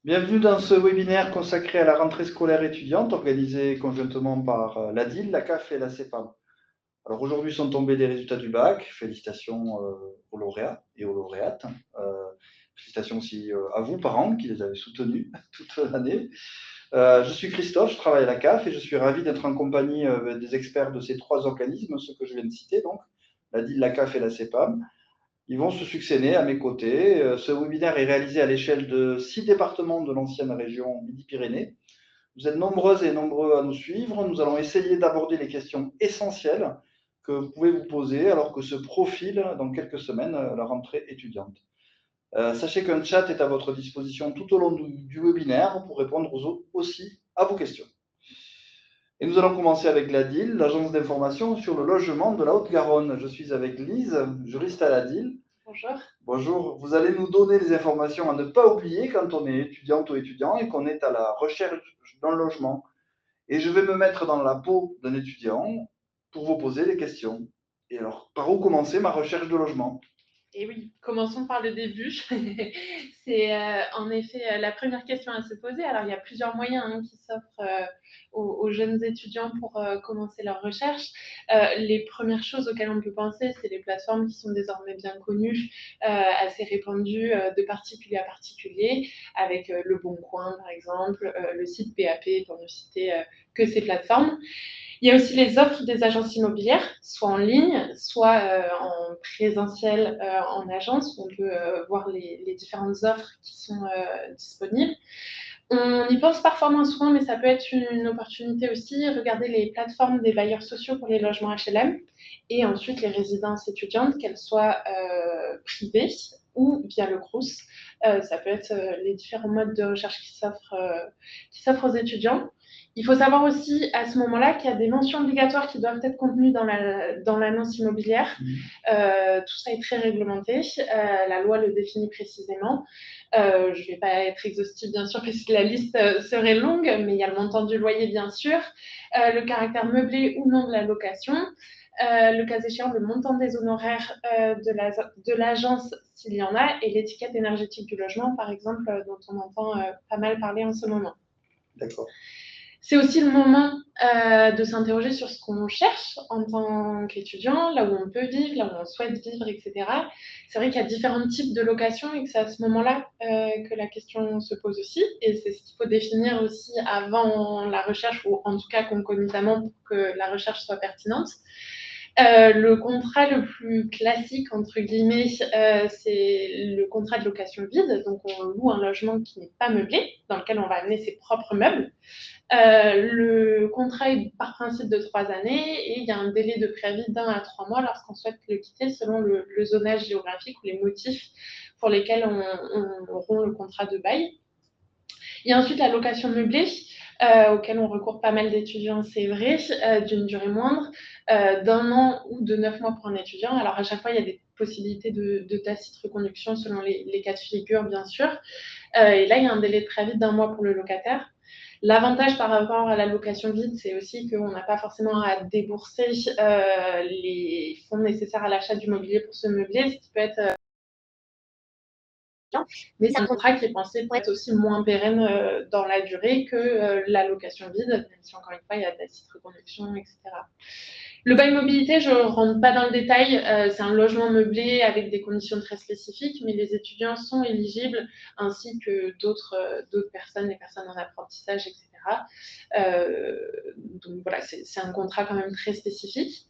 Bienvenue dans ce webinaire consacré à la rentrée scolaire étudiante organisé conjointement par l'ADIL, la CAF et la CEPAM. Alors aujourd'hui sont tombés les résultats du bac. Félicitations aux lauréats et aux lauréates. Félicitations aussi à vous, parents, qui les avez soutenus toute l'année. Je suis Christophe, je travaille à la CAF et je suis ravi d'être en compagnie des experts de ces trois organismes, ceux que je viens de citer, donc l'ADIL, la CAF et la CEPAM. Ils vont se succéder à mes côtés. Ce webinaire est réalisé à l'échelle de 6 départements de l'ancienne région Midi-Pyrénées. Vous êtes nombreuses et nombreux à nous suivre. Nous allons essayer d'aborder les questions essentielles que vous pouvez vous poser alors que se profile dans quelques semaines la rentrée étudiante. Sachez qu'un chat est à votre disposition tout au long du webinaire pour répondre aussi à vos questions. Et nous allons commencer avec l'ADIL, l'Agence d'information sur le logement de la Haute-Garonne. Je suis avec Lise, juriste à l'ADIL. Bonjour. Bonjour, vous allez nous donner les informations à ne pas oublier quand on est étudiante ou étudiant et qu'on est à la recherche d'un logement. Et je vais me mettre dans la peau d'un étudiant pour vous poser des questions. Et alors, par où commencer ma recherche de logement? Et oui, commençons par le début. C'est en effet la première question à se poser. Alors, il y a plusieurs moyens qui s'offrent aux jeunes étudiants pour commencer leur recherche. Les premières choses auxquelles on peut penser, c'est les plateformes qui sont désormais bien connues, assez répandues de particulier à particulier, avec Le Bon Coin, par exemple, le site PAP, pour ne citer que ces plateformes. Il y a aussi les offres des agences immobilières, soit en ligne, soit en présentiel en agence, où on peut voir les différentes offres qui sont disponibles. On y pense parfois moins souvent, mais ça peut être une opportunité aussi. Regarder les plateformes des bailleurs sociaux pour les logements HLM et ensuite les résidences étudiantes, qu'elles soient privées ou via le Crous. Ça peut être les différents modes de recherche qui s'offrent aux étudiants. Il faut savoir aussi à ce moment-là qu'il y a des mentions obligatoires qui doivent être contenues dans l'annonce immobilière. Tout ça est très réglementé. La loi le définit précisément. Je ne vais pas être exhaustive, bien sûr, parce que la liste serait longue, mais il y a le montant du loyer, bien sûr, le caractère meublé ou non de la location, le cas échéant, le montant des honoraires de l'agence, s'il y en a, et l'étiquette énergétique du logement, par exemple, dont on entend pas mal parler en ce moment. D'accord. C'est aussi le moment de s'interroger sur ce qu'on cherche en tant qu'étudiant, là où on peut vivre, là où on souhaite vivre, etc. C'est vrai qu'il y a différents types de locations et que c'est à ce moment-là que la question se pose aussi. Et c'est ce qu'il faut définir aussi avant la recherche, ou en tout cas concomitamment pour que la recherche soit pertinente. Le contrat le plus classique, entre guillemets, c'est le contrat de location vide. Donc, on loue un logement qui n'est pas meublé, dans lequel on va amener ses propres meubles. Le contrat est par principe de 3 années et il y a un délai de préavis d'1 à 3 mois lorsqu'on souhaite le quitter selon le zonage géographique ou les motifs pour lesquels on rompt le contrat de bail. Il y a ensuite la location meublée, auquel on recourt pas mal d'étudiants, c'est vrai, d'une durée moindre, d'1 an ou de 9 mois pour un étudiant. Alors à chaque fois, il y a des possibilités de tacite reconduction selon les cas de figure, bien sûr. Et là, il y a un délai de préavis d'1 mois pour le locataire. L'avantage par rapport à la location vide, c'est aussi qu'on n'a pas forcément à débourser les fonds nécessaires à l'achat du mobilier pour se meubler, ce qui peut être mais c'est un contrat qui est pensé pour être aussi moins pérenne dans la durée que la location vide, même si encore une fois, il y a de la titre reconduction, etc. Le bail mobilité, je ne rentre pas dans le détail, c'est un logement meublé avec des conditions très spécifiques, mais les étudiants sont éligibles, ainsi que d'autres personnes, les personnes en apprentissage, etc. Donc voilà, c'est un contrat quand même très spécifique.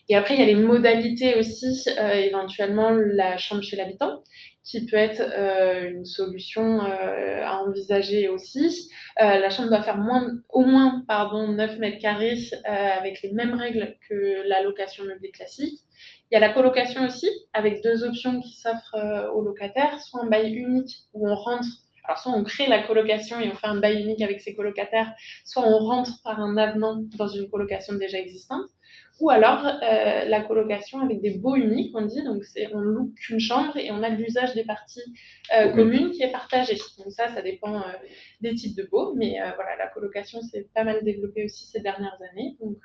Et après, il y a les modalités aussi, éventuellement la chambre chez l'habitant, qui peut être une solution à envisager aussi. La chambre doit faire au moins 9 mètres carrés avec les mêmes règles que la location meublée classique. Il y a la colocation aussi, avec 2 options qui s'offrent aux locataires, soit un bail unique où on rentre, alors soit on crée la colocation et on fait un bail unique avec ses colocataires, soit on rentre par un avenant dans une colocation déjà existante, ou alors la colocation avec des baux uniques, on dit, donc on loue qu'une chambre et on a l'usage des parties communes qui est partagé. Donc ça dépend des types de baux, mais voilà, la colocation s'est pas mal développée aussi ces dernières années, donc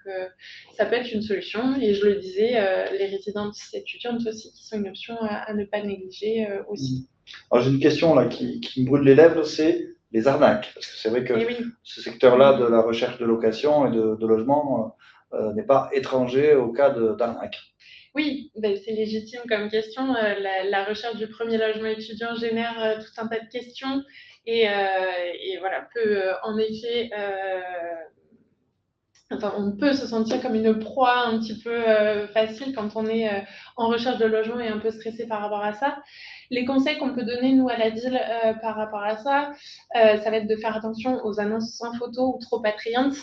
ça peut être une solution. Et je le disais, les résidences étudiantes aussi, qui sont une option à ne pas négliger aussi. Alors j'ai une question là qui me brûle les lèvres, c'est les arnaques. Parce que c'est vrai que Et oui. ce secteur-là de la recherche de location et de logement n'est pas étranger au cas d'arnaque. Oui, ben, c'est légitime comme question. La recherche du premier logement étudiant génère tout un tas de questions et voilà, peut en effet enfin, on peut se sentir comme une proie un petit peu facile quand on est en recherche de logement et un peu stressé par rapport à ça. Les conseils qu'on peut donner, nous, à la DIL, par rapport à ça, ça va être de faire attention aux annonces sans photo ou trop attrayantes,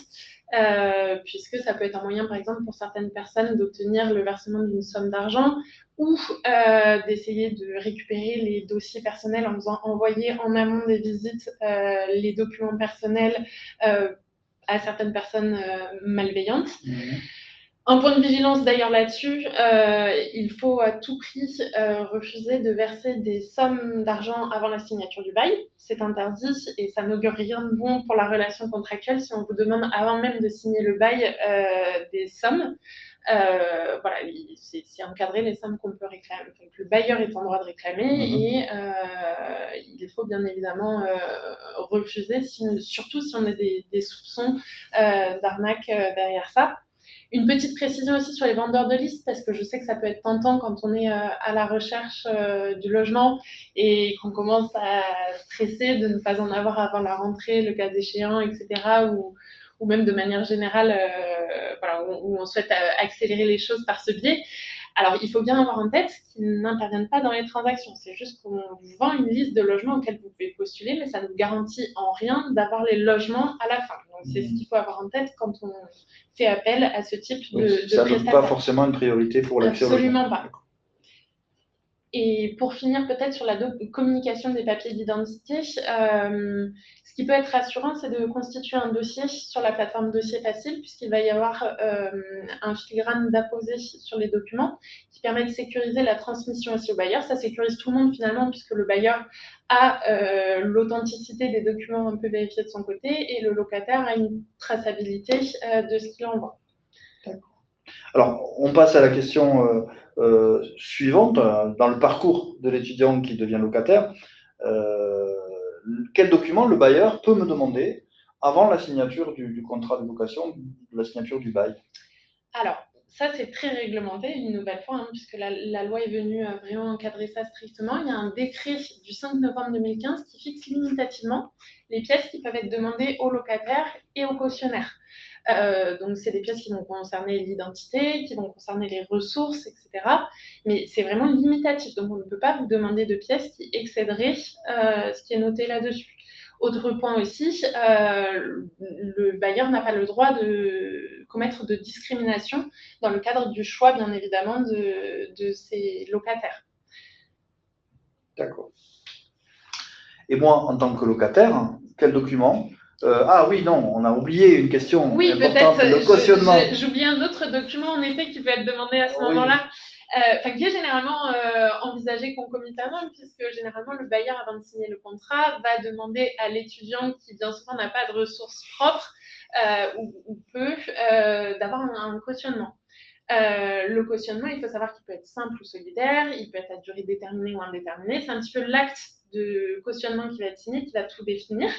puisque ça peut être un moyen, par exemple, pour certaines personnes d'obtenir le versement d'une somme d'argent ou d'essayer de récupérer les dossiers personnels en faisant envoyer en amont des visites les documents personnels à certaines personnes malveillantes. Un point de vigilance d'ailleurs là-dessus, il faut à tout prix refuser de verser des sommes d'argent avant la signature du bail. C'est interdit et ça n'augure rien de bon pour la relation contractuelle si on vous demande avant même de signer le bail des sommes. Voilà, c'est encadré les sommes qu'on peut réclamer, enfin, que le bailleur est en droit de réclamer et il faut bien évidemment refuser, surtout si on a des soupçons d'arnaque derrière ça. Une petite précision aussi sur les vendeurs de liste, parce que je sais que ça peut être tentant quand on est à la recherche du logement et qu'on commence à stresser de ne pas en avoir avant la rentrée, le cas échéant, etc. Ou même de manière générale, voilà, où on souhaite accélérer les choses par ce biais. Alors, il faut bien avoir en tête qu'ils n'interviennent pas dans les transactions. C'est juste qu'on vous vend une liste de logements auxquels vous pouvez postuler, mais ça ne vous garantit en rien d'avoir les logements à la fin. Donc, c'est ce qu'il faut avoir en tête quand on fait appel à ce type de prestataire. Ça donne pas forcément une priorité pour l'accès au logement. Absolument pas. Et pour finir, peut-être sur la communication des papiers d'identité, ce qui peut être rassurant, c'est de constituer un dossier sur la plateforme Dossier Facile, puisqu'il va y avoir un filigrane d'apposé sur les documents qui permet de sécuriser la transmission aussi au bailleur. Ça sécurise tout le monde finalement, puisque le bailleur a l'authenticité des documents un peu vérifiés de son côté et le locataire a une traçabilité de ce qu'il envoie. D'accord. Alors, on passe à la question suivante. Dans le parcours de l'étudiant qui devient locataire, quel document le bailleur peut me demander avant la signature du contrat de location, la signature du bail? Alors, ça, c'est très réglementé, une nouvelle fois, hein, puisque la loi est venue vraiment encadrer ça strictement. Il y a un décret du 5 novembre 2015 qui fixe limitativement les pièces qui peuvent être demandées aux locataires et aux cautionnaires. Donc, c'est des pièces qui vont concerner l'identité, qui vont concerner les ressources, etc. Mais c'est vraiment limitatif. Donc, on ne peut pas vous demander de pièces qui excéderaient ce qui est noté là-dessus. Autre point aussi, le bailleur n'a pas le droit de commettre de discrimination dans le cadre du choix, bien évidemment, de ses locataires. D'accord. Et moi, en tant que locataire, quel document ah oui, non, on a oublié une question oui, importante, le cautionnement. J'oublie un autre document, en effet, qui peut être demandé à ce moment-là, qui est généralement envisagé concomitamment, puisque généralement, le bailleur, avant de signer le contrat, va demander à l'étudiant qui, bien souvent, n'a pas de ressources propres ou peu, d'avoir un cautionnement. Le cautionnement, il faut savoir qu'il peut être simple ou solidaire, il peut être à durée déterminée ou indéterminée. C'est un petit peu l'acte de cautionnement qui va être signé, qui va tout définir.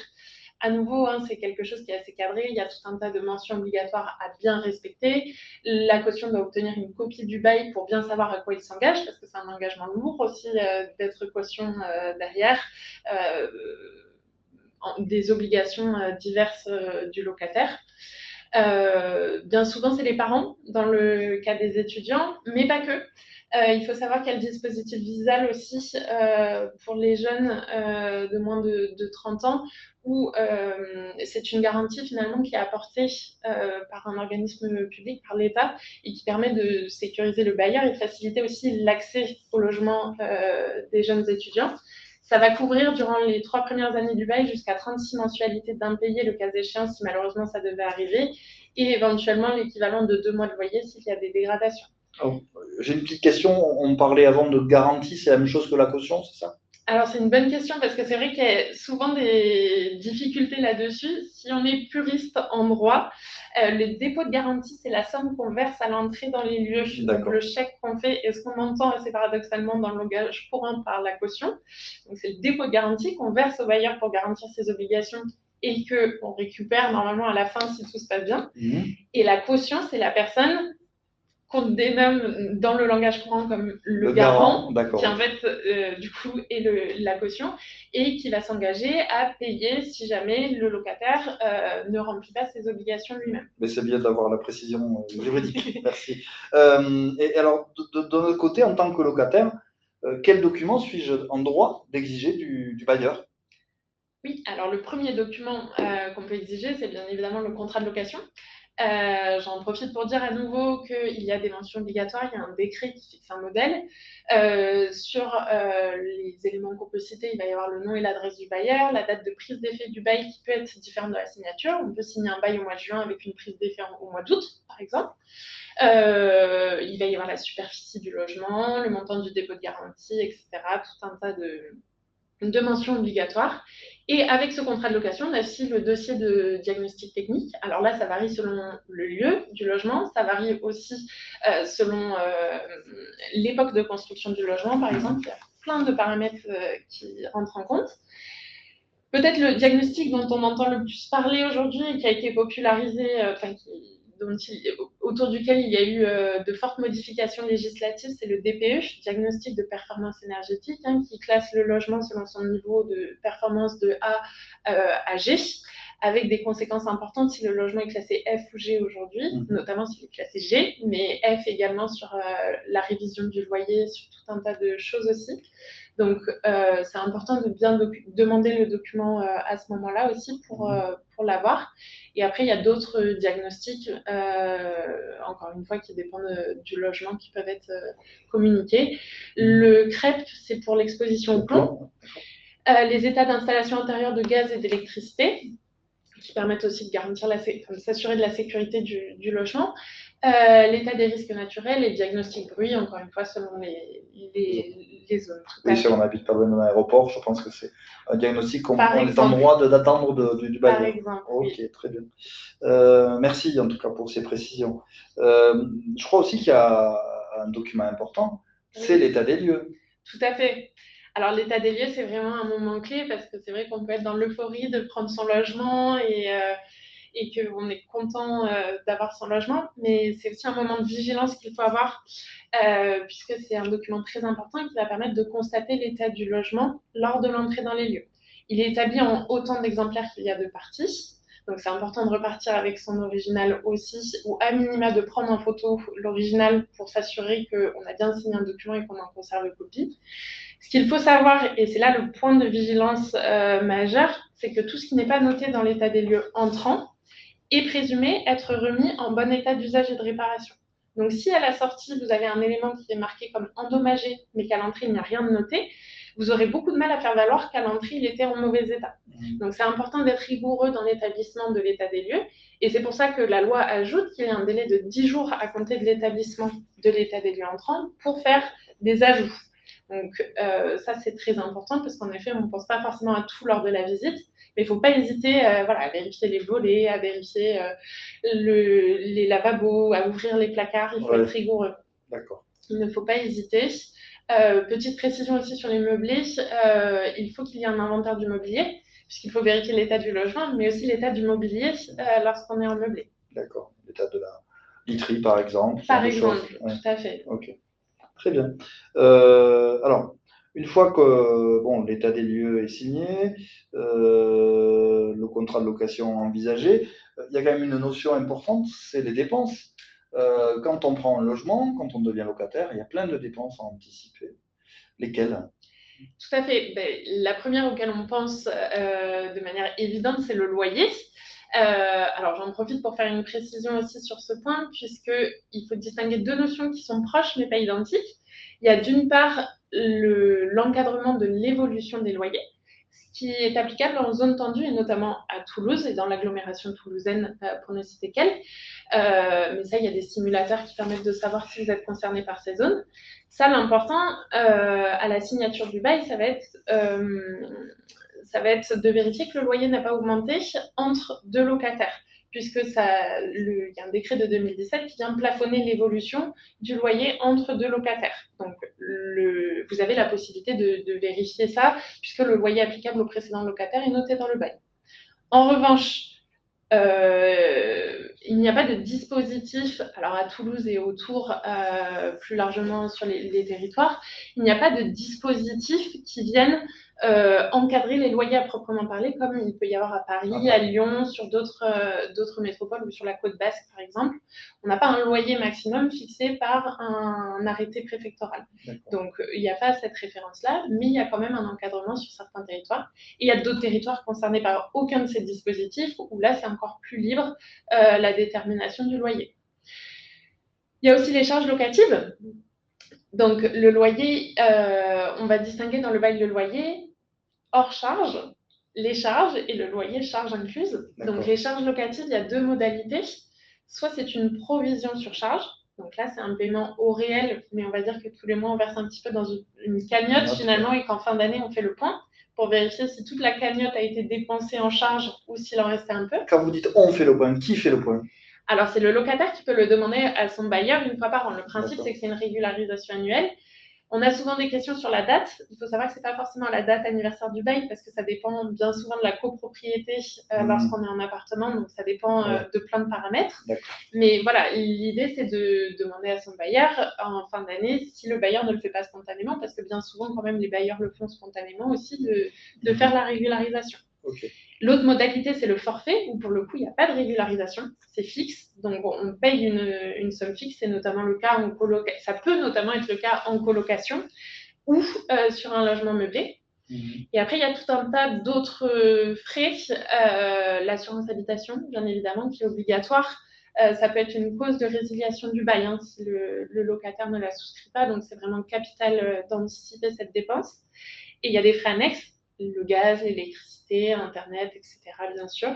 À nouveau, hein, c'est quelque chose qui est assez cadré. Il y a tout un tas de mentions obligatoires à bien respecter. La caution doit obtenir une copie du bail pour bien savoir à quoi il s'engage, parce que c'est un engagement lourd aussi d'être caution derrière. Des obligations diverses du locataire. Bien souvent, c'est les parents dans le cas des étudiants, mais pas que. Il faut savoir qu'il y a le dispositif Visal aussi pour les jeunes de moins de 30 ans, où c'est une garantie finalement qui est apportée par un organisme public, par l'État, et qui permet de sécuriser le bailleur et de faciliter aussi l'accès au logement des jeunes étudiants. Ça va couvrir durant les 3 premières années du bail jusqu'à 36 mensualités d'impayés, le cas échéant, si malheureusement ça devait arriver, et éventuellement l'équivalent de 2 mois de loyer s'il y a des dégradations. J'ai une petite question. On parlait avant de garantie, c'est la même chose que la caution, c'est ça? Alors, c'est une bonne question parce que c'est vrai qu'il y a souvent des difficultés là-dessus. Si on est puriste en droit, le dépôt de garantie, c'est la somme qu'on verse à l'entrée dans les lieux. Donc, le chèque qu'on fait, et ce qu'on entend assez paradoxalement dans le langage courant par la caution. Donc, c'est le dépôt de garantie qu'on verse au bailleur pour garantir ses obligations et qu'on récupère normalement à la fin si tout se passe bien. Et la caution, c'est la personne qu'on dénomme dans le langage courant comme le garant qui en fait du coup est la caution et qui va s'engager à payer si jamais le locataire ne remplit pas ses obligations lui-même. Mais c'est bien d'avoir la précision juridique, merci. Et alors, de notre côté, en tant que locataire, quel document suis-je en droit d'exiger du bailleur? Oui, alors le premier document qu'on peut exiger, c'est bien évidemment le contrat de location. J'en profite pour dire à nouveau qu'il y a des mentions obligatoires, il y a un décret qui fixe un modèle. Sur les éléments qu'on peut citer, il va y avoir le nom et l'adresse du bailleur, la date de prise d'effet du bail qui peut être différente de la signature. On peut signer un bail au mois de juin avec une prise d'effet au mois d'août, par exemple. Il va y avoir la superficie du logement, le montant du dépôt de garantie, etc. Tout un tas de mentions obligatoires. Et avec ce contrat de location, on a aussi le dossier de diagnostic technique. Alors là, ça varie selon le lieu du logement, ça varie aussi selon l'époque de construction du logement, par exemple. Il y a plein de paramètres qui rentrent en compte. Peut-être le diagnostic dont on entend le plus parler aujourd'hui et qui a été popularisé, autour duquel il y a eu de fortes modifications législatives, c'est le DPE, diagnostic de performance énergétique, qui classe le logement selon son niveau de performance de A à G, avec des conséquences importantes si le logement est classé F ou G aujourd'hui, notamment s'il est classé G, mais F également sur la révision du loyer, sur tout un tas de choses aussi. Donc, c'est important de bien demander le document à ce moment-là aussi pour l'avoir. Et après, il y a d'autres diagnostics, encore une fois, qui dépendent du logement, qui peuvent être communiqués. Le CREP, c'est pour l'exposition au plomb. Les états d'installation intérieure de gaz et d'électricité, qui permettent aussi de garantir s'assurer de la sécurité du logement. L'état des risques naturels et diagnostic bruit, encore une fois, selon les zones. Oui, si on n'habite pas loin d'un aéroport, je pense que c'est un diagnostic qu'on est en droit d'attendre du bailleur. Par exemple. Ok, oui. Très bien. Merci en tout cas pour ces précisions. Je crois aussi qu'il y a un document important, c'est l'état des lieux. Tout à fait. Alors, l'état des lieux, c'est vraiment un moment clé parce que c'est vrai qu'on peut être dans l'euphorie de prendre son logement et qu'on est content d'avoir son logement, mais c'est aussi un moment de vigilance qu'il faut avoir puisque c'est un document très important qui va permettre de constater l'état du logement lors de l'entrée dans les lieux. Il est établi en autant d'exemplaires qu'il y a de parties. Donc, c'est important de repartir avec son original aussi, ou à minima de prendre en photo l'original pour s'assurer qu'on a bien signé un document et qu'on en conserve copie. Ce qu'il faut savoir, et c'est là le point de vigilance majeur, c'est que tout ce qui n'est pas noté dans l'état des lieux entrant est présumé être remis en bon état d'usage et de réparation. Donc, si à la sortie, vous avez un élément qui est marqué comme endommagé, mais qu'à l'entrée, il n'y a rien de noté, vous aurez beaucoup de mal à faire valoir qu'à l'entrée, il était en mauvais état. Donc, c'est important d'être rigoureux dans l'établissement de l'état des lieux. Et c'est pour ça que la loi ajoute qu'il y a un délai de 10 jours à compter de l'établissement de l'état des lieux entrant pour faire des ajouts. Donc, ça, c'est très important parce qu'en effet, on ne pense pas forcément à tout lors de la visite. Mais il ne faut pas hésiter à vérifier les volets, à vérifier les lavabos, à ouvrir les placards. Il faut être rigoureux. D'accord. Il ne faut pas hésiter. Petite précision aussi sur les meublés, il faut qu'il y ait un inventaire du mobilier, puisqu'il faut vérifier l'état du logement, mais aussi l'état du mobilier lorsqu'on est en meublé. D'accord. L'état de la literie, par exemple. Par exemple, tout à fait. Ok. Très bien. Alors, une fois que l'état des lieux est signé, le contrat de location envisagé, il y a quand même une notion importante, c'est les dépenses. Quand on prend un logement, quand on devient locataire, il y a plein de dépenses à anticiper. Lesquelles? Tout à fait. La première auquel on pense de manière évidente, c'est le loyer. Alors, j'en profite pour faire une précision aussi sur ce point, puisqu'il faut distinguer deux notions qui sont proches mais pas identiques. Il y a d'une part l'encadrement de l'évolution des loyers, ce qui est applicable en zone tendue, et notamment à Toulouse et dans l'agglomération toulousaine, pour ne citer qu'elle. Mais ça, il y a des simulateurs qui permettent de savoir si vous êtes concerné par ces zones. Ça, l'important, à la signature du bail, ça va être de vérifier que le loyer n'a pas augmenté entre deux locataires, puisque il y a un décret de 2017 qui vient plafonner l'évolution du loyer entre deux locataires. Donc, vous avez la possibilité de vérifier ça, puisque le loyer applicable au précédent locataire est noté dans le bail. En revanche, il n'y a pas de dispositif, alors à Toulouse et autour, plus largement sur les territoires, il n'y a pas de dispositif qui vienne encadrer les loyers à proprement parler, comme il peut y avoir à Paris, à Lyon, sur d'autres métropoles ou sur la côte basque, par exemple. On n'a pas un loyer maximum fixé par un arrêté préfectoral. Donc, il n'y a pas cette référence-là, mais il y a quand même un encadrement sur certains territoires. Et il y a d'autres territoires concernés par aucun de ces dispositifs, où là, c'est encore plus libre, la détermination du loyer. Il y a aussi les charges locatives. Donc, le loyer, on va distinguer dans le bail de loyer hors charge, les charges et le loyer charges incluses. Donc, les charges locatives, il y a deux modalités. Soit c'est une provision sur charge. Donc là, c'est un paiement au réel, mais on va dire que tous les mois, on verse un petit peu dans une cagnotte finalement, et qu'en fin d'année, on fait le point pour vérifier si toute la cagnotte a été dépensée en charge ou s'il en restait un peu. Quand vous dites on fait le point, qui fait le point? Alors, c'est le locataire qui peut le demander à son bailleur une fois par an. Le principe, c'est que c'est une régularisation annuelle. On a souvent des questions sur la date. Il faut savoir que ce n'est pas forcément la date anniversaire du bail, parce que ça dépend bien souvent de la copropriété lorsqu'on est en appartement, donc ça dépend de plein de paramètres. Mais voilà, l'idée, c'est de demander à son bailleur en fin d'année, si le bailleur ne le fait pas spontanément, parce que bien souvent, quand même, les bailleurs le font spontanément aussi, de faire la régularisation. L'autre modalité, c'est le forfait, où pour le coup, il n'y a pas de régularisation, c'est fixe. Donc, on paye une somme fixe, c'est notamment le cas en colocation. Ça peut notamment être le cas en colocation ou sur un logement meublé. Et après, il y a tout un tas d'autres frais. L'assurance habitation, bien évidemment, qui est obligatoire. Ça peut être une cause de résiliation du bail si le locataire ne la souscrit pas. Donc, c'est vraiment capital d'anticiper cette dépense. Et il y a des frais annexes, le gaz, l'électricité, Internet, etc., bien sûr.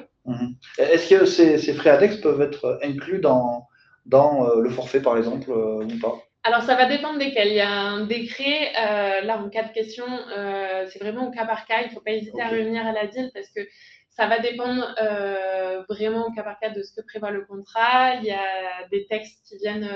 Est-ce que ces frais annexes peuvent être inclus dans le forfait, par exemple, ou pas? Alors, ça va dépendre desquels. Il y a un décret, là, en cas de question, c'est vraiment au cas par cas. Il ne faut pas hésiter à revenir à la DIL, parce que ça va dépendre vraiment au cas par cas de ce que prévoit le contrat. Il y a des textes qui viennent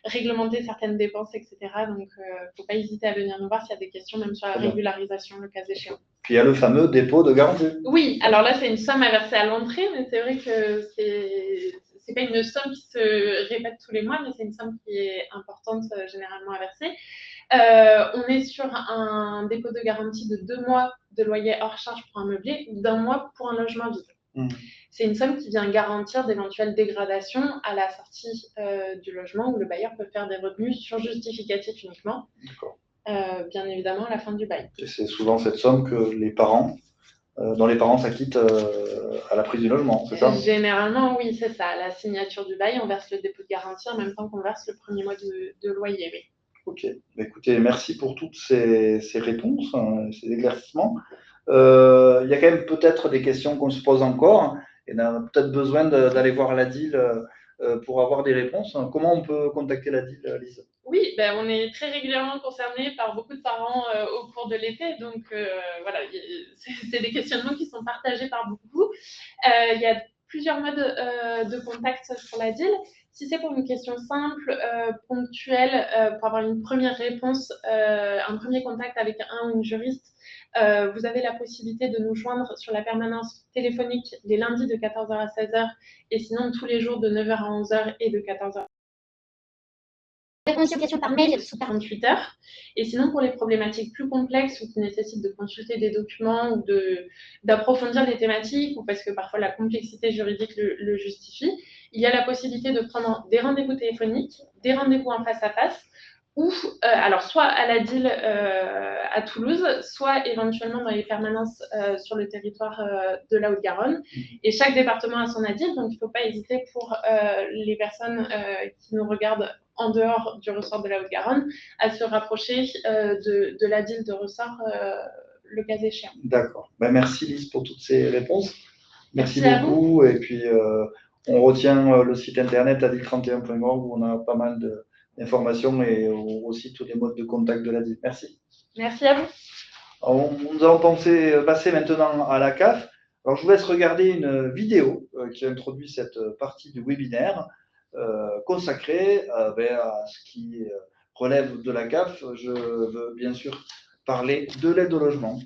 réglementer certaines dépenses, etc. Donc, il ne faut pas hésiter à venir nous voir s'il y a des questions, même sur la régularisation, le cas échéant. Puis il y a le fameux dépôt de garantie. Oui, alors là, c'est une somme à verser à l'entrée, mais c'est vrai que c'est pas une somme qui se répète tous les mois, mais c'est une somme qui est importante généralement à verser. On est sur un dépôt de garantie de 2 mois de loyer hors charge pour un meublé ou d'1 mois pour un logement vide. C'est une somme qui vient garantir d'éventuelles dégradations à la sortie du logement, où le bailleur peut faire des retenues sur justificatif uniquement. Bien évidemment, à la fin du bail. Et c'est souvent cette somme que dont les parents s'acquittent à la prise du logement, c'est ça? Généralement, oui, c'est ça. À la signature du bail, on verse le dépôt de garantie en même temps qu'on verse le premier mois de loyer, oui. Ok. Écoutez, merci pour toutes ces réponses, ces éclaircissements. Il y a quand même peut-être des questions qu'on se pose encore, et on a peut-être besoin d'aller voir la DIL pour avoir des réponses. Comment on peut contacter la DIL, Lise? Oui, on est très régulièrement concerné par beaucoup de parents au cours de l'été, donc voilà, c'est des questionnements qui sont partagés par beaucoup. Il y a plusieurs modes de contact sur la DIL. Si c'est pour une question simple, ponctuelle, pour avoir une première réponse, un premier contact avec un ou une juriste, vous avez la possibilité de nous joindre sur la permanence téléphonique les lundis de 14h à 16h, et sinon tous les jours de 9h à 11h et de 14h. Réponse aux questions par mail sous 48 heures. Et sinon, pour les problématiques plus complexes ou qui nécessitent de consulter des documents ou d'approfondir les thématiques, ou parce que parfois la complexité juridique le justifie, il y a la possibilité de prendre des rendez-vous téléphoniques, des rendez-vous en face à face, ou alors soit à la DIL à Toulouse, soit éventuellement dans les permanences sur le territoire de la Haute-Garonne. Et chaque département a son ADIL, donc il ne faut pas hésiter pour les personnes qui nous regardent en dehors du ressort de la Haute-Garonne à se rapprocher de la DIL de ressort le cas échéant. D'accord. Ben, merci Lise pour toutes ces réponses. Merci Merci à beaucoup. Et puis, on retient le site internet adil31.org où on a pas mal d'informations et aussi tous les modes de contact de l'ADIL. Merci. Merci à vous. Alors, nous allons passer maintenant à la CAF. Alors, je vous laisse regarder une vidéo qui introduit cette partie du webinaire consacrée à ce qui relève de la CAF. Je veux bien sûr parler de l'aide au logement.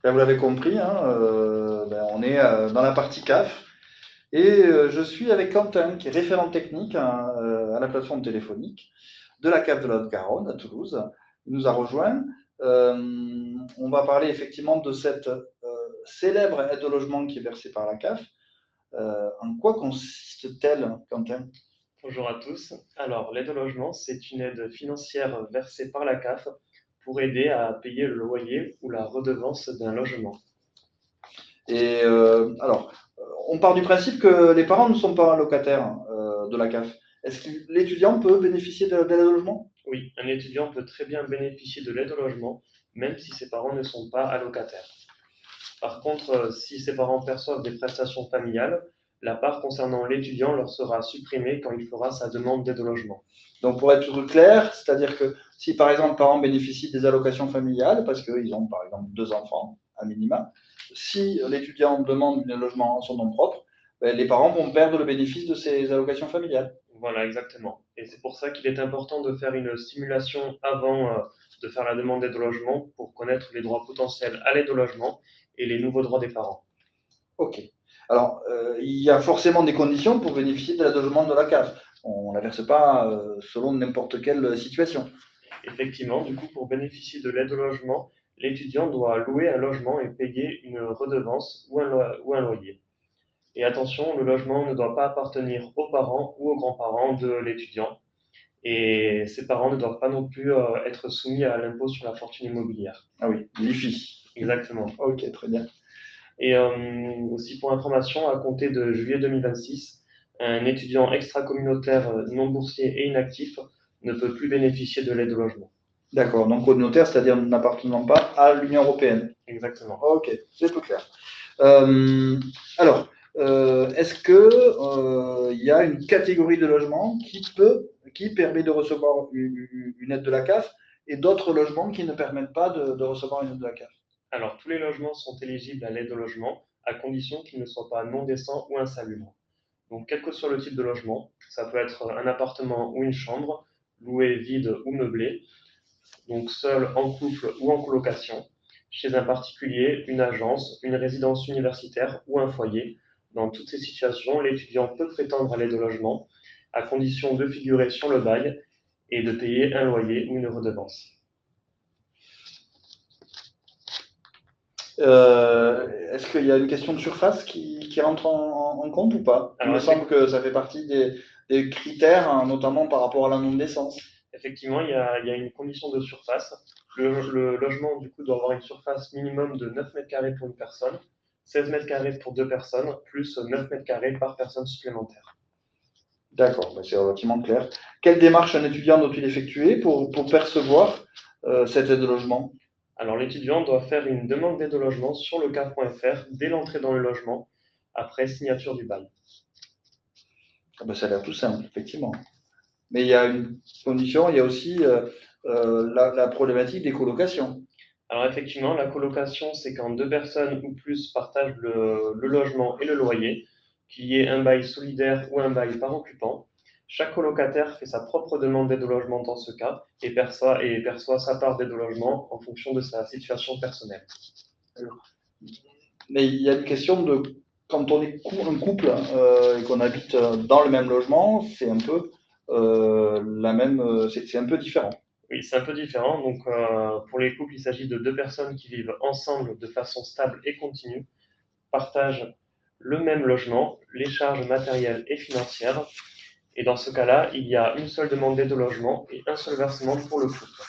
Vous l'avez compris, hein, on est dans la partie CAF et je suis avec Quentin qui est référent technique à la plateforme téléphonique de la CAF de la Haute-Garonne à Toulouse. Il nous a rejoint. On va parler effectivement de cette célèbre aide au logement qui est versée par la CAF. En quoi consiste-t-elle, Quentin? Bonjour à tous. Alors, l'aide au logement, c'est une aide financière versée par la CAF pour aider à payer le loyer ou la redevance d'un logement. Et on part du principe que les parents ne sont pas locataires de la CAF. Est-ce que l'étudiant peut bénéficier de l'aide au logement? Oui, un étudiant peut très bien bénéficier de l'aide au logement, même si ses parents ne sont pas allocataires. Par contre, si ses parents perçoivent des prestations familiales, la part concernant l'étudiant leur sera supprimée quand il fera sa demande d'aide au logement. Donc, pour être clair, c'est-à-dire que si par exemple les parents bénéficient des allocations familiales, parce qu'ils ont par exemple 2 enfants à minima, si l'étudiant demande un logement en son nom propre, les parents vont perdre le bénéfice de ces allocations familiales. Voilà, exactement. Et c'est pour ça qu'il est important de faire une simulation avant de faire la demande d'aide au logement pour connaître les droits potentiels à l'aide au logement et les nouveaux droits des parents. Ok. Alors, il y a forcément des conditions pour bénéficier de l'aide au logement de la CAF. On ne la verse pas selon n'importe quelle situation. Effectivement, du coup, pour bénéficier de l'aide au logement, l'étudiant doit louer un logement et payer une redevance ou un loyer. Et attention, le logement ne doit pas appartenir aux parents ou aux grands-parents de l'étudiant. Et ses parents ne doivent pas non plus être soumis à l'impôt sur la fortune immobilière. Ah oui, l'IFI. Exactement. Ok, très bien. Et aussi pour information, à compter de juillet 2026, un étudiant extra-communautaire non boursier et inactif ne peut plus bénéficier de l'aide au logement. D'accord, donc communautaire, c'est-à-dire n'appartenant pas à l'Union européenne. Exactement. Ok, c'est tout clair. Est-ce que il y a une catégorie de logements qui permet de recevoir une aide de la CAF et d'autres logements qui ne permettent pas de recevoir une aide de la CAF? Alors, tous les logements sont éligibles à l'aide au logement, à condition qu'ils ne soient pas non décents ou insalubres. Donc, quel que soit le type de logement, ça peut être un appartement ou une chambre, loué vide ou meublé, donc seul, en couple ou en colocation, chez un particulier, une agence, une résidence universitaire ou un foyer. Dans toutes ces situations, l'étudiant peut prétendre à l'aide au logement, à condition de figurer sur le bail et de payer un loyer ou une redevance. Est-ce qu'il y a une question de surface qui rentre en compte ou pas? Il me semble que ça fait partie des critères, hein, notamment par rapport à la non-décence. Effectivement, il y a une condition de surface. Le logement, du coup, doit avoir une surface minimum de 9 mètres carrés pour une personne, 16 mètres carrés pour 2 personnes, plus 9 mètres carrés par personne supplémentaire. D'accord, c'est relativement clair. Quelle démarche un étudiant doit-il effectuer pour percevoir cette aide de logement? Alors, l'étudiant doit faire une demande d'aide au logement sur le CAF.fr dès l'entrée dans le logement, après signature du bail. Ça a l'air tout simple, effectivement. Mais il y a une condition, il y a aussi la problématique des colocations. Alors, effectivement, la colocation, c'est quand 2 personnes ou plus partagent le logement et le loyer, qu'il y ait un bail solidaire ou un bail par occupant. Chaque colocataire fait sa propre demande d'aide au logement dans ce cas et perçoit sa part d'aide au logement en fonction de sa situation personnelle. Mais il y a une question de quand on est un couple et qu'on habite dans le même logement, c'est un peu c'est un peu différent. Oui, c'est un peu différent. Donc, pour les couples, il s'agit de deux personnes qui vivent ensemble de façon stable et continue, partagent le même logement, les charges matérielles et financières. Et dans ce cas-là, il y a une seule demande d'aide au logement et un seul versement pour le couple.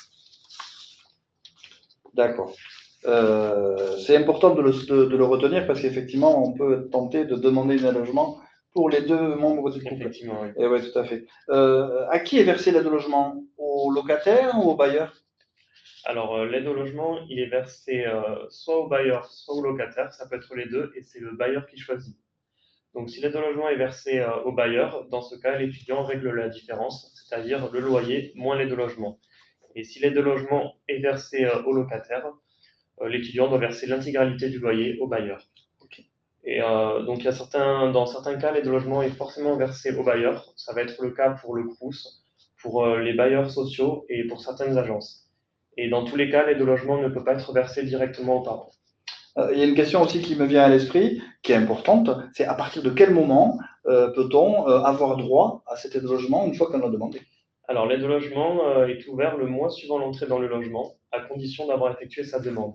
D'accord. C'est important de le retenir parce qu'effectivement, on peut être tenté de demander un logement pour les deux membres du couple. Effectivement, oui. Et oui, tout à fait. À qui est versé l'aide au logement? Au locataire ou au bailleur? Alors, l'aide au logement, il est versé soit au bailleur, soit au locataire. Ça peut être les deux et c'est le bailleur qui choisit. Donc, si l'aide au logement est versée au bailleur, dans ce cas, l'étudiant règle la différence, c'est-à-dire le loyer moins l'aide au logement. Et si l'aide au logement est versée au locataire, l'étudiant doit verser l'intégralité du loyer au bailleur. Et donc, dans certains cas, l'aide au logement est forcément versée au bailleur. Ça va être le cas pour le Crous, pour les bailleurs sociaux et pour certaines agences. Et dans tous les cas, l'aide au logement ne peut pas être versée directement aux parents. Il y a une question aussi qui me vient à l'esprit, qui est importante, c'est à partir de quel moment peut-on avoir droit à cet aide au logement une fois qu'on l'a demandé? Alors, l'aide au logement est ouverte le mois suivant l'entrée dans le logement, à condition d'avoir effectué sa demande.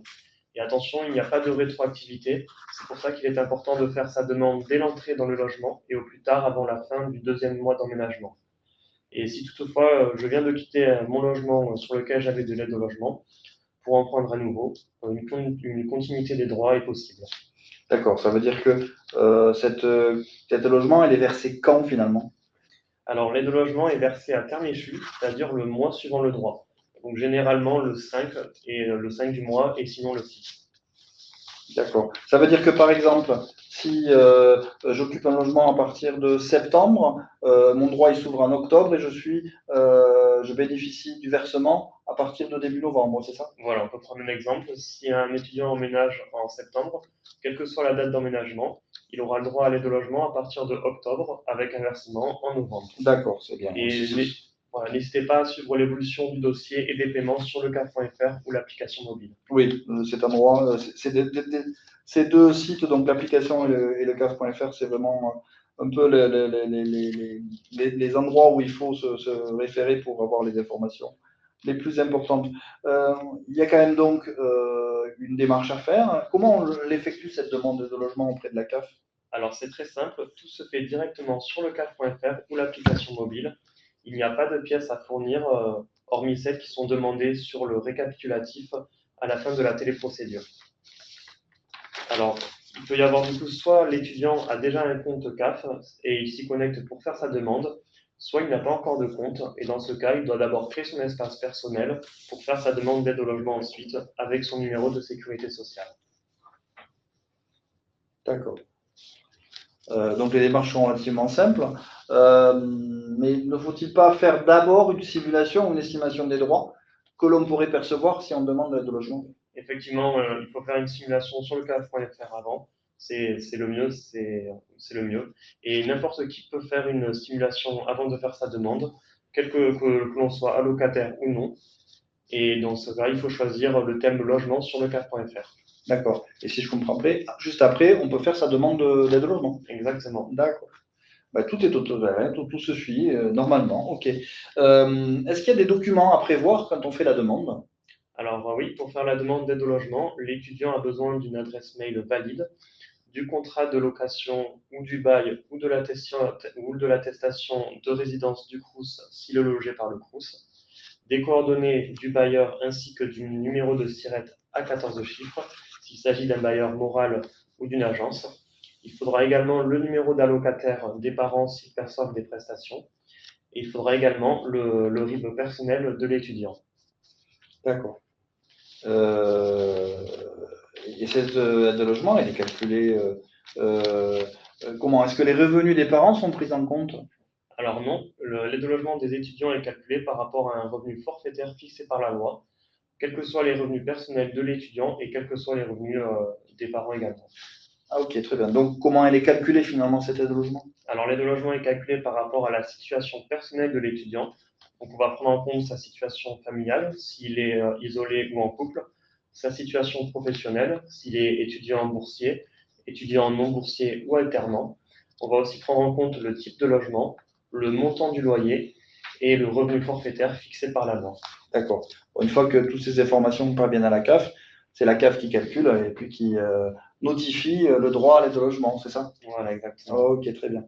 Et attention, il n'y a pas de rétroactivité. C'est pour ça qu'il est important de faire sa demande dès l'entrée dans le logement et au plus tard avant la fin du deuxième mois d'emménagement. Et si toutefois je viens de quitter mon logement sur lequel j'avais de l'aide au logement, pour en prendre à nouveau, une continuité des droits est possible. D'accord, ça veut dire que cette aide au logement, elle est versée quand finalement? Alors, l'aide au logement est versée à terme échu, c'est-à-dire le mois suivant le droit. Donc, généralement le 5 et le 5 du mois, et sinon le 6. D'accord. Ça veut dire que par exemple, si j'occupe un logement à partir de septembre, mon droit il s'ouvre en octobre et je bénéficie du versement à partir de début novembre, c'est ça? Voilà, on peut prendre un exemple. Si un étudiant emménage en septembre, quelle que soit la date d'emménagement, il aura le droit à l'aide au logement à partir de octobre avec un versement en novembre. D'accord, c'est bien. Et voilà, n'hésitez pas à suivre l'évolution du dossier et des paiements sur le CAF.fr ou l'application mobile. Oui, cet endroit, ces deux sites, donc l'application et le CAF.fr, c'est vraiment un peu les endroits où il faut se référer pour avoir les informations les plus importantes. Il y a quand même donc une démarche à faire. Comment on l'effectue cette demande de logement auprès de la CAF? Alors c'est très simple, tout se fait directement sur le CAF.fr ou l'application mobile. Il n'y a pas de pièces à fournir, hormis celles qui sont demandées sur le récapitulatif à la fin de la téléprocédure. Alors, il peut y avoir du coup soit l'étudiant a déjà un compte CAF et il s'y connecte pour faire sa demande, soit il n'a pas encore de compte et dans ce cas, il doit d'abord créer son espace personnel pour faire sa demande d'aide au logement ensuite avec son numéro de sécurité sociale. D'accord. Donc les démarches sont relativement simples. Mais ne faut-il pas faire d'abord une simulation ou une estimation des droits que l'on pourrait percevoir si on demande l'aide au logement? Effectivement, il faut faire une simulation sur le CAF.fr avant. C'est le mieux, c'est le mieux. Et n'importe qui peut faire une simulation avant de faire sa demande, que l'on soit allocataire ou non. Et dans ce cas, il faut choisir le thème logement sur le CAF.fr. D'accord. Et si je comprends bien, juste après, on peut faire sa demande d'aide au logement. Exactement. D'accord. Bah, tout est autorisé, hein, tout se suit normalement. OK. Est-ce qu'il y a des documents à prévoir quand on fait la demande? Alors oui, pour faire la demande d'aide au logement, l'étudiant a besoin d'une adresse mail valide, du contrat de location ou du bail ou de l'attestation de résidence du Crous s'il est logé par le Crous, des coordonnées du bailleur ainsi que du numéro de SIRET à 14 chiffres s'il s'agit d'un bailleur moral ou d'une agence. Il faudra également le numéro d'allocataire des parents s'ils perçoivent des prestations. Et il faudra également le RIB personnel de l'étudiant. D'accord. Et cette aide de logement, elle est calculée euh, comment? Est-ce que les revenus des parents sont pris en compte? Alors non, l'aide au logement des étudiants est calculée par rapport à un revenu forfaitaire fixé par la loi, quels que soient les revenus personnels de l'étudiant et quels que soient les revenus des parents également. Ah ok, très bien. Donc comment elle est calculée finalement cette aide au logement? Alors l'aide au logement est calculée par rapport à la situation personnelle de l'étudiant. Donc on va prendre en compte sa situation familiale, s'il est isolé ou en couple, sa situation professionnelle, s'il est étudiant boursier, étudiant non boursier ou alternant. On va aussi prendre en compte le type de logement, le montant du loyer et le revenu forfaitaire fixé par la loi. D'accord. Bon, une fois que toutes ces informations parviennent à la CAF, c'est la CAF qui calcule et puis qui notifie le droit à l'aide au logement, c'est ça? Voilà, exactement. Ok, très bien.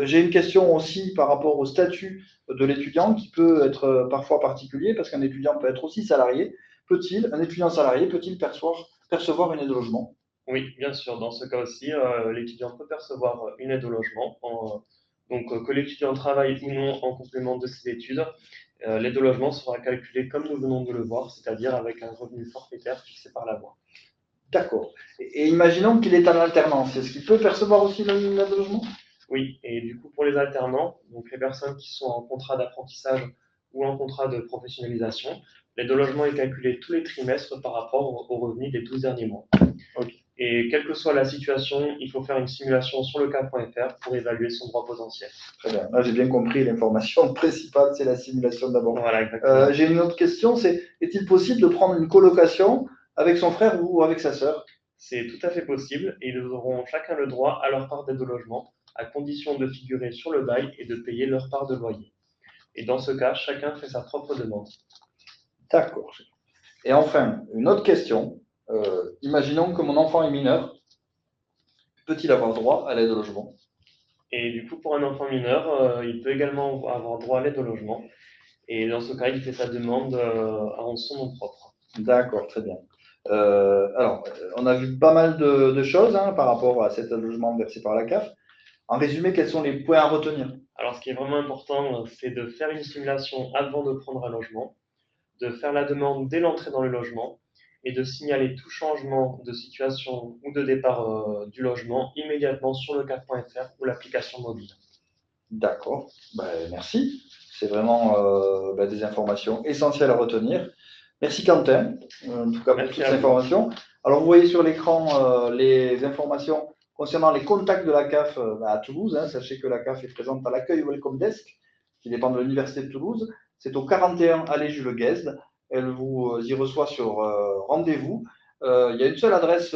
J'ai une question aussi par rapport au statut de l'étudiant qui peut être parfois particulier parce qu'un étudiant peut être aussi salarié. Un étudiant salarié, peut-il percevoir une aide au logement? Oui, bien sûr. Dans ce cas aussi, l'étudiant peut percevoir une aide au logement. Donc, que l'étudiant travaille ou non en complément de ses études, l'aide au logement sera calculée comme nous venons de le voir, c'est-à-dire avec un revenu forfaitaire fixé par la loi. D'accord. Et imaginons qu'il est en alternance. Est-ce qu'il peut percevoir aussi l'aide au logement? Oui, et du coup, pour les alternants, donc les personnes qui sont en contrat d'apprentissage ou en contrat de professionnalisation, l'aide au logement est calculée tous les trimestres par rapport aux revenus des 12 derniers mois. Ok. Et quelle que soit la situation, il faut faire une simulation sur le cas.fr pour évaluer son droit potentiel. Très bien. Là, j'ai bien compris. L'information principale, c'est la simulation d'abord. Voilà, exactement. J'ai une autre question. Est-il possible de prendre une colocation avec son frère ou avec sa sœur? C'est tout à fait possible et ils auront chacun le droit à leur part d'aide au logement, à condition de figurer sur le bail et de payer leur part de loyer. Et dans ce cas, chacun fait sa propre demande. D'accord. Et enfin, une autre question. Imaginons que mon enfant est mineur. Peut-il avoir droit à l'aide au logement? Et du coup, pour un enfant mineur, il peut également avoir droit à l'aide au logement. Et dans ce cas, il fait sa demande en son nom propre. D'accord, très bien. Alors, on a vu pas mal de choses par rapport à cet logement versé par la CAF. En résumé, quels sont les points à retenir? Alors, ce qui est vraiment important, c'est de faire une simulation avant de prendre un logement, de faire la demande dès l'entrée dans le logement et de signaler tout changement de situation ou de départ du logement immédiatement sur le CAF.fr ou l'application mobile. D'accord, merci. C'est vraiment des informations essentielles à retenir. Merci Quentin, en tout cas pour Merci toutes à ces vous. informations. Alors vous voyez sur l'écran les informations concernant les contacts de la CAF à Toulouse. Sachez que la CAF est présente à l'accueil Welcome Desk, qui dépend de l'Université de Toulouse. C'est au 41 allée Jules Guesde. Elle vous y reçoit sur rendez-vous. Il y a une seule adresse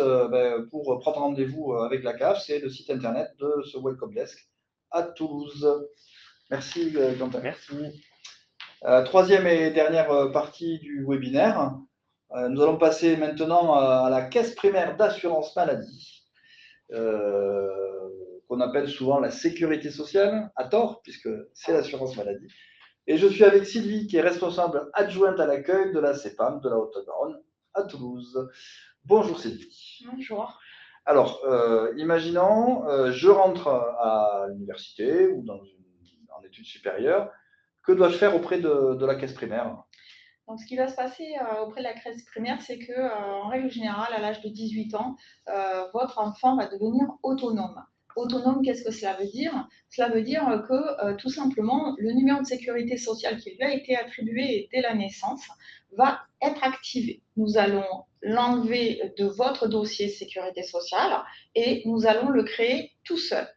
pour prendre rendez-vous avec la CAF, c'est le site internet de ce Welcome Desk à Toulouse. Merci Quentin. Merci. Troisième et dernière partie du webinaire. Nous allons passer maintenant à la caisse primaire d'assurance maladie, qu'on appelle souvent la sécurité sociale, à tort, puisque c'est l'assurance maladie. Et je suis avec Sylvie, qui est responsable adjointe à l'accueil de la CEPAM de la Haute-Garonne à Toulouse. Bonjour Sylvie. Bonjour. Alors, imaginons, je rentre à l'université ou en études supérieures. Que dois-je faire auprès de la caisse primaire? Donc, ce qui va se passer auprès de la caisse primaire, c'est qu'en règle générale, à l'âge de 18 ans, votre enfant va devenir autonome. Autonome, qu'est-ce que cela veut dire? Cela veut dire que tout simplement, le numéro de sécurité sociale qui lui a été attribué dès la naissance va être activé. Nous allons l'enlever de votre dossier sécurité sociale et nous allons le créer tout seul.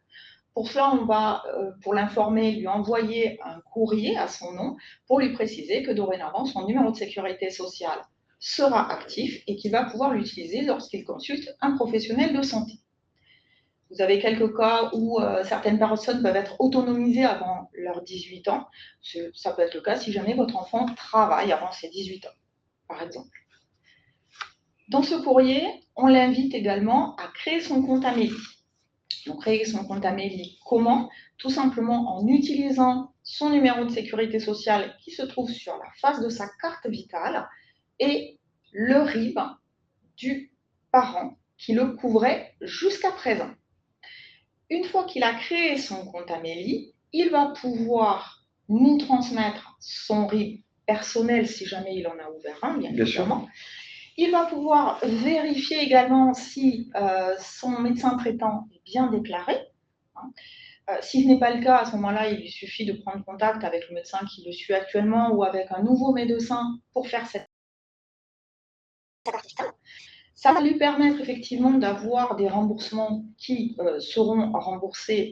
Pour cela, on va, pour l'informer, lui envoyer un courrier à son nom pour lui préciser que dorénavant, son numéro de sécurité sociale sera actif et qu'il va pouvoir l'utiliser lorsqu'il consulte un professionnel de santé. Vous avez quelques cas où certaines personnes peuvent être autonomisées avant leurs 18 ans. Ça peut être le cas si jamais votre enfant travaille avant ses 18 ans, par exemple. Dans ce courrier, on l'invite également à créer son compte Amélie. Donc, créer son compte Amélie, comment? Tout simplement en utilisant son numéro de sécurité sociale qui se trouve sur la face de sa carte vitale et le RIB du parent qui le couvrait jusqu'à présent. Une fois qu'il a créé son compte Amélie, il va pouvoir nous transmettre son RIB personnel si jamais il en a ouvert un, bien évidemment. Il va pouvoir vérifier également si son médecin traitant est bien déclaré. Si ce n'est pas le cas, à ce moment-là, il lui suffit de prendre contact avec le médecin qui le suit actuellement ou avec un nouveau médecin pour faire cette certificat. Ça va lui permettre effectivement d'avoir des remboursements qui seront remboursés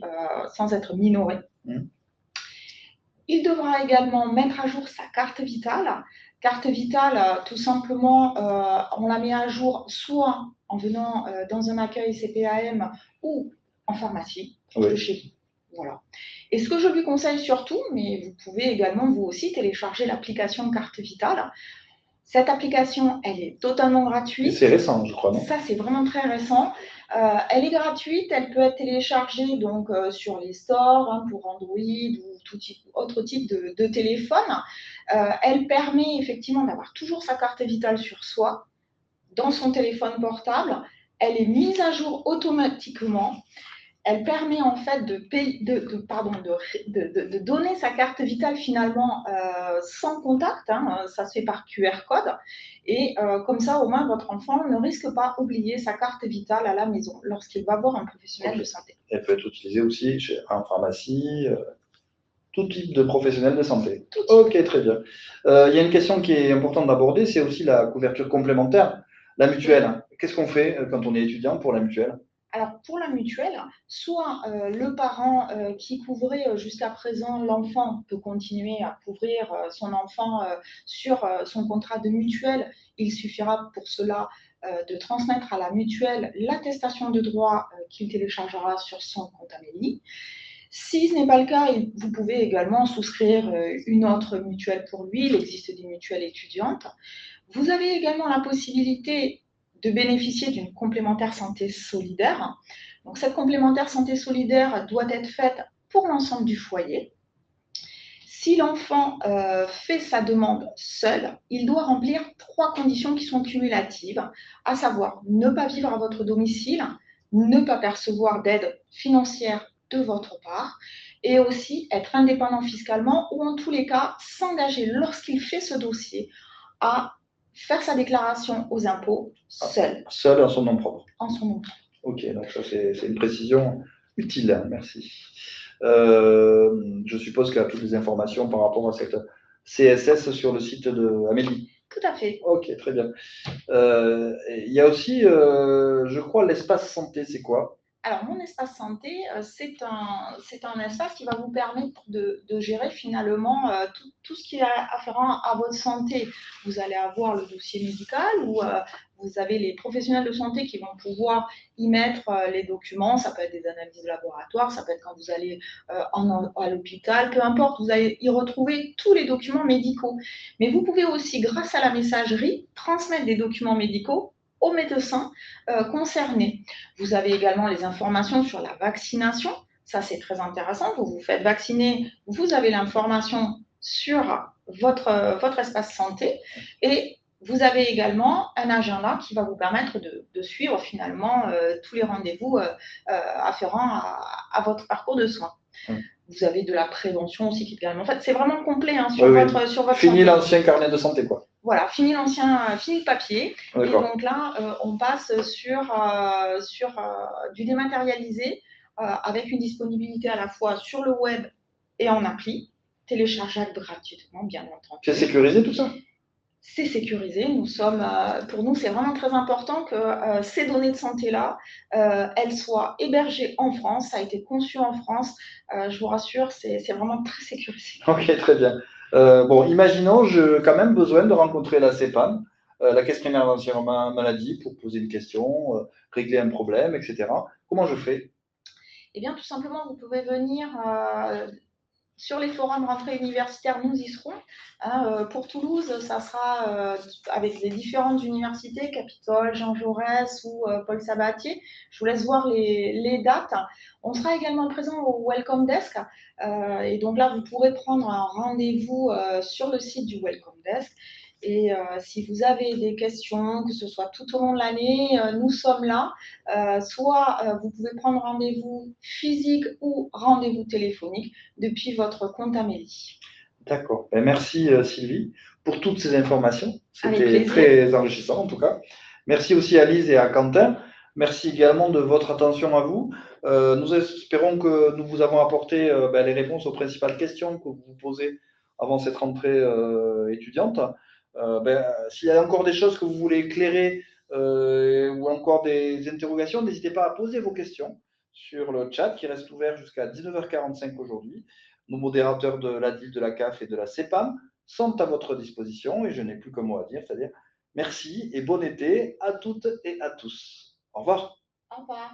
sans être minorés. Il devra également mettre à jour sa carte vitale. Carte vitale, tout simplement, on la met à jour soit en venant dans un accueil CPAM ou en pharmacie, de chez vous. Voilà. Et ce que je lui conseille surtout, mais vous pouvez également vous aussi télécharger l'application Carte Vitale. Cette application, elle est totalement Et gratuite. c'est récent, je crois, non? Ça, c'est vraiment très récent. Elle est gratuite, elle peut être téléchargée donc, sur les stores pour Android ou autre type de téléphone. Elle permet effectivement d'avoir toujours sa carte vitale sur soi, dans son téléphone portable. Elle est mise à jour automatiquement. Elle permet en fait de donner sa carte vitale finalement sans contact, ça se fait par QR code, et comme ça au moins votre enfant ne risque pas d'oublier sa carte vitale à la maison lorsqu'il va voir un professionnel de santé. Elle peut être utilisée aussi en pharmacie, tout type de professionnel de santé. Ok, très bien. Il y a une question qui est importante d'aborder, c'est aussi la couverture complémentaire, la mutuelle. Qu'est-ce qu'on fait quand on est étudiant pour la mutuelle? Alors, pour la mutuelle, soit le parent qui couvrait jusqu'à présent l'enfant peut continuer à couvrir son enfant sur son contrat de mutuelle. Il suffira pour cela de transmettre à la mutuelle l'attestation de droit qu'il téléchargera sur son compte Amélie. Si ce n'est pas le cas, vous pouvez également souscrire une autre mutuelle pour lui. Il existe des mutuelles étudiantes. Vous avez également la possibilité de bénéficier d'une complémentaire santé solidaire. Donc, cette complémentaire santé solidaire doit être faite pour l'ensemble du foyer. Si l'enfant fait sa demande seul, il doit remplir 3 conditions qui sont cumulatives, à savoir ne pas vivre à votre domicile, ne pas percevoir d'aide financière de votre part, et aussi être indépendant fiscalement ou en tous les cas s'engager lorsqu'il fait ce dossier à faire sa déclaration aux impôts seul. Seul en son nom propre. En son nom propre. Ok, donc ça c'est une précision utile, merci. Je suppose qu'il y a toutes les informations par rapport à cette CSS sur le site de Amélie. Tout à fait. Ok, très bien. Il y a aussi, je crois, l'espace santé, c'est quoi? Alors, mon espace santé, c'est un espace qui va vous permettre de gérer finalement tout ce qui est afférent à votre santé. Vous allez avoir le dossier médical où vous avez les professionnels de santé qui vont pouvoir y mettre les documents. Ça peut être des analyses de laboratoire, ça peut être quand vous allez à l'hôpital, peu importe, vous allez y retrouver tous les documents médicaux. Mais vous pouvez aussi, grâce à la messagerie, transmettre des documents médicaux aux médecins concernés. Vous avez également les informations sur la vaccination. Ça, c'est très intéressant. Vous vous faites vacciner, vous avez l'information sur votre espace santé et vous avez également un agenda qui va vous permettre de suivre finalement tous les rendez-vous afférents à votre parcours de soins. Vous avez de la prévention aussi qui est également faite. C'est vraiment complet sur votre Fini l'ancien carnet de santé, quoi. Voilà, fini le papier. Et donc là, on passe sur du dématérialisé avec une disponibilité à la fois sur le web et en appli, téléchargeable gratuitement, bien entendu. C'est sécurisé tout ça? C'est sécurisé. Pour nous, c'est vraiment très important que ces données de santé-là, elles soient hébergées en France. Ça a été conçu en France. Je vous rassure, c'est vraiment très sécurisé. Ok, très bien. Bon, imaginons, j'ai quand même besoin de rencontrer la CEPAM, la Caisse primaire d'assurance maladie, pour poser une question, régler un problème, etc. Comment je fais? Eh bien, tout simplement, vous pouvez venir sur les forums rentrée universitaire, nous y serons. Pour Toulouse, ça sera avec les différentes universités, Capitole, Jean Jaurès ou Paul Sabatier. Je vous laisse voir les dates. On sera également présent au Welcome Desk. Et donc là, vous pourrez prendre un rendez-vous sur le site du Welcome Desk. Et si vous avez des questions, que ce soit tout au long de l'année, nous sommes là. Soit vous pouvez prendre rendez-vous physique ou rendez-vous téléphonique depuis votre compte Amélie. D'accord. Merci Sylvie pour toutes ces informations. Avec C'était plaisir. très enrichissant en tout cas. Merci aussi à Lise et à Quentin. Merci également de votre attention à vous. Nous espérons que nous vous avons apporté les réponses aux principales questions que vous vous posez avant cette rentrée étudiante. S'il y a encore des choses que vous voulez éclairer ou encore des interrogations, n'hésitez pas à poser vos questions sur le chat qui reste ouvert jusqu'à 19h45 aujourd'hui. Nos modérateurs de la DIL, de la CAF et de la CEPAM sont à votre disposition et je n'ai plus qu'un mot à dire, c'est-à-dire merci et bon été à toutes et à tous. Au revoir. Au revoir.